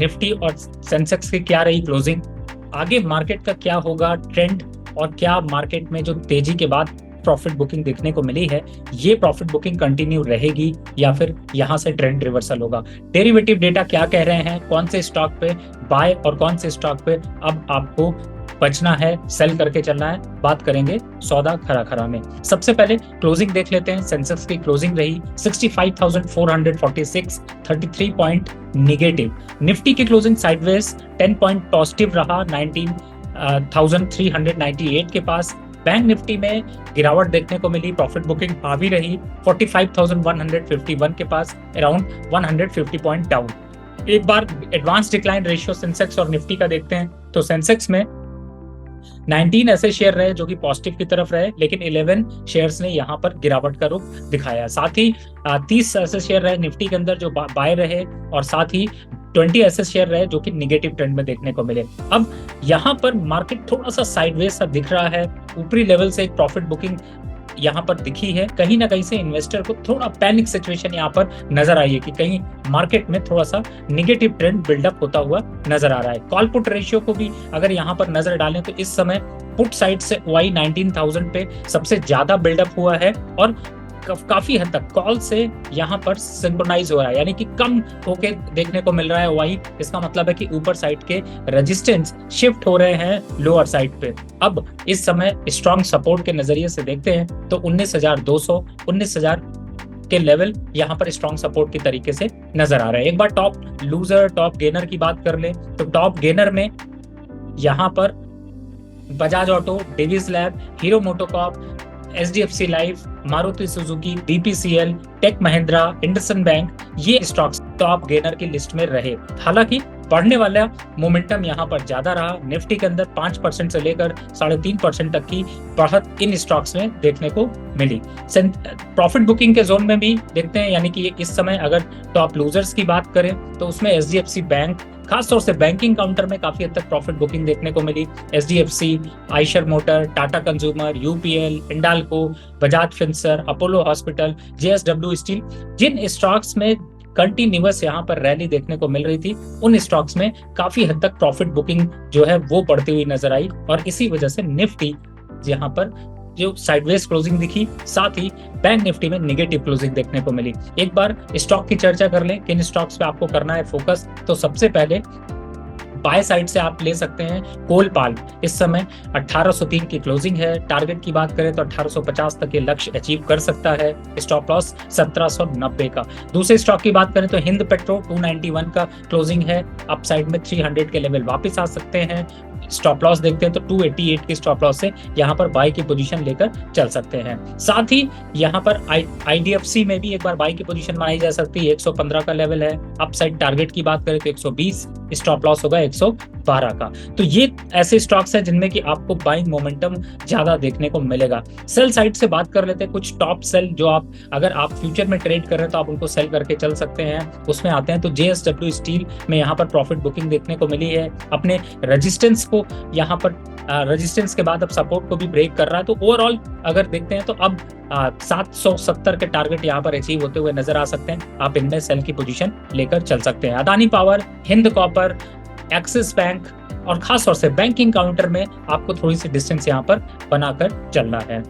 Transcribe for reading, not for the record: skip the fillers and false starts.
Nifty और Sensex की क्या रही क्लोजिंग, आगे मार्केट का क्या होगा ट्रेंड, और क्या मार्केट में जो तेजी के बाद प्रॉफिट बुकिंग देखने को मिली है, ये प्रॉफिट बुकिंग कंटिन्यू रहेगी या फिर यहां से ट्रेंड रिवर्सल होगा। डेरिवेटिव डेटा क्या कह रहे हैं, कौन से स्टॉक पे बाय और कौन से स्टॉक पे अब आपको बचना है, सेल करके चलना है, बात करेंगे सौदा खरा खरा में। सबसे पहले क्लोजिंग देख लेते हैं। सेंसेक्स की क्लोजिंग रही 65,446, 33 पॉइंट निगेटिव। निफ्टी की क्लोजिंग साइडवेज 10 पॉइंट पॉजिटिव रहा 19,398 के पास। बैंक निफ्टी में गिरावट देखने को मिली, प्रॉफिट बुकिंग हावी रही 45,151 के पास, अराउंड 150 पॉइंट डाउन। एक बार एडवांस डिक्लाइन रेशियो सेंसेक्स और निफ्टी का देखते हैं तो सेंसेक्स में 19 ऐसे शेयर रहे जो कि पॉजिटिव की तरफ रहे, लेकिन 11 शेयर्स ने यहाँ पर गिरावट का रुख दिखाया। साथ ही 30 ऐसे शेयर रहे निफ्टी के अंदर जो बाय रहे, और साथ ही 20 ऐसे शेयर रहे जो कि निगेटिव ट्रेंड में देखने को मिले। अब यहाँ पर मार्केट थोड़ा सा साइडवेज सा दिख रहा है, ऊपरी लेवल से एक प्रॉफिट बुकिंग यहाँ पर दिखी है। कहीं ना कहीं से इन्वेस्टर को थोड़ा पैनिक सिचुएशन यहाँ पर नजर आई है कि कहीं मार्केट में थोड़ा सा निगेटिव ट्रेंड बिल्डअप होता हुआ नजर आ रहा है। कॉल पुट रेशियो को भी अगर यहाँ पर नजर डालें तो इस समय पुट साइड से OI 19,000 पे सबसे ज्यादा बिल्डअप हुआ है, और काफी हद तक कॉल से यहाँ पर सिंक्रोनाइज हो रहा है, यानी कि कम होके देखने को मिल रहा है OI। इसका मतलब है कि ऊपर साइड के रेजिस्टेंस शिफ्ट हो रहे हैं लोअर साइड पे। अब इस समय स्ट्रॉन्ग सपोर्ट के नजरिए से देखते हैं तो 19,200, 19,000 के लेवल यहाँ पर स्ट्रॉन्ग सपोर्ट की तरीके से नजर आ रहा है। एक बार टॉप लूजर टॉप गेनर की बात कर ले तो टॉप गेनर में यहाँ पर Bajaj Auto, Divi's Lab, Hero MotoCorp, HDFC Life, Maruti Suzuki, BPCL, Tech Mahindra, IndusInd Bank, ये स्टॉक्स टॉप गेनर की लिस्ट में रहे। हालांकि बढ़ने वाला मोमेंटम यहाँ पर ज्यादा रहा। निफ्टी के अंदर 5% से लेकर 3.5% तक की बढ़त इन स्टॉक्स में देखने को मिली। प्रॉफिट बुकिंग के जोन में भी देखते हैं, यानी कि इस समय अगर टॉप लूजर्स की बात करें तो उसमें HDFC बैंक, खासतौर से बैंकिंग काउंटर में काफी हद तक प्रॉफिट बुकिंग देखने को मिली। HDFC, Eicher motor, Tata consumer, UPL, Hindalco, Bajaj Finserv, Apollo hospital, JSW steel, जिन स्टॉक्स में कंटिन्यूअस यहाँ पर रैली देखने को मिल रही थी, उन स्टॉक्स में काफी हद तक प्रॉफिट बुकिंग जो है वो बढ़ती हुई नजर आई, और इसी वजह से निफ्टी यहाँ पर जो साइडवेज क्लोजिंग दिखी, साथ ही बैंक निफ्टी में निगेटिव क्लोजिंग देखने को मिली। एक बार स्टॉक की चर्चा कर लें, किन स्टॉक्स पे आपको करना है फोकस। तो सबसे पहले बाय साइड से आप ले सकते हैं कोलपाल। इस समय 1803 की क्लोजिंग है। टारगेट की बात करें तो 1850 तक ये लक्ष्य अचीव कर सकता है। स्टॉप लॉस 1790 का। दूसरे स्टॉक की बात करें तो हिंद पेट्रो 291 का क्लोजिंग है। अपसाइड में 300 के लेवल वापस आ सकते हैं। स्टॉप लॉस देखते हैं तो 288 की स्टॉप लॉस से यहाँ पर बाई की पोजीशन लेकर चल सकते हैं। साथ ही यहाँ पर IDFC में भी एक बार बाई की पोजीशन बनाई जा सकती है। 115 का लेवल है। अपसाइड टारगेट की बात करें तो 120, स्टॉप लॉस होगा 112 का। तो ये ऐसे स्टॉक्स हैं जिनमें कि आपको बाइंग मोमेंटम ज्यादा देखने को मिलेगा। सेल साइड से बात कर लेते हैं, कुछ टॉप सेल जो आप अगर आप फ्यूचर में ट्रेड कर रहे हैं तो आप उनको सेल करके चल सकते हैं। उसमें आते हैं तो JSW स्टील में यहाँ पर प्रॉफिट बुकिंग देखने को मिली है। अपने रेजिस्टेंस को यहाँ पर रेजिस्टेंस के बाद अब सपोर्ट को भी ब्रेक कर रहा है। तो ओवरऑल अगर देखते हैं तो अब 770 के टारगेट यहाँ पर अचीव होते हुए नजर आ सकते हैं। आप इनमें सेल की पोजीशन लेकर चल सकते हैं। Adani power, Hind copper, axis bank और खासतौर से बैंकिंग काउंटर में आपको थोड़ी सी डिस्टेंस यहाँ पर बनाकर चलना है।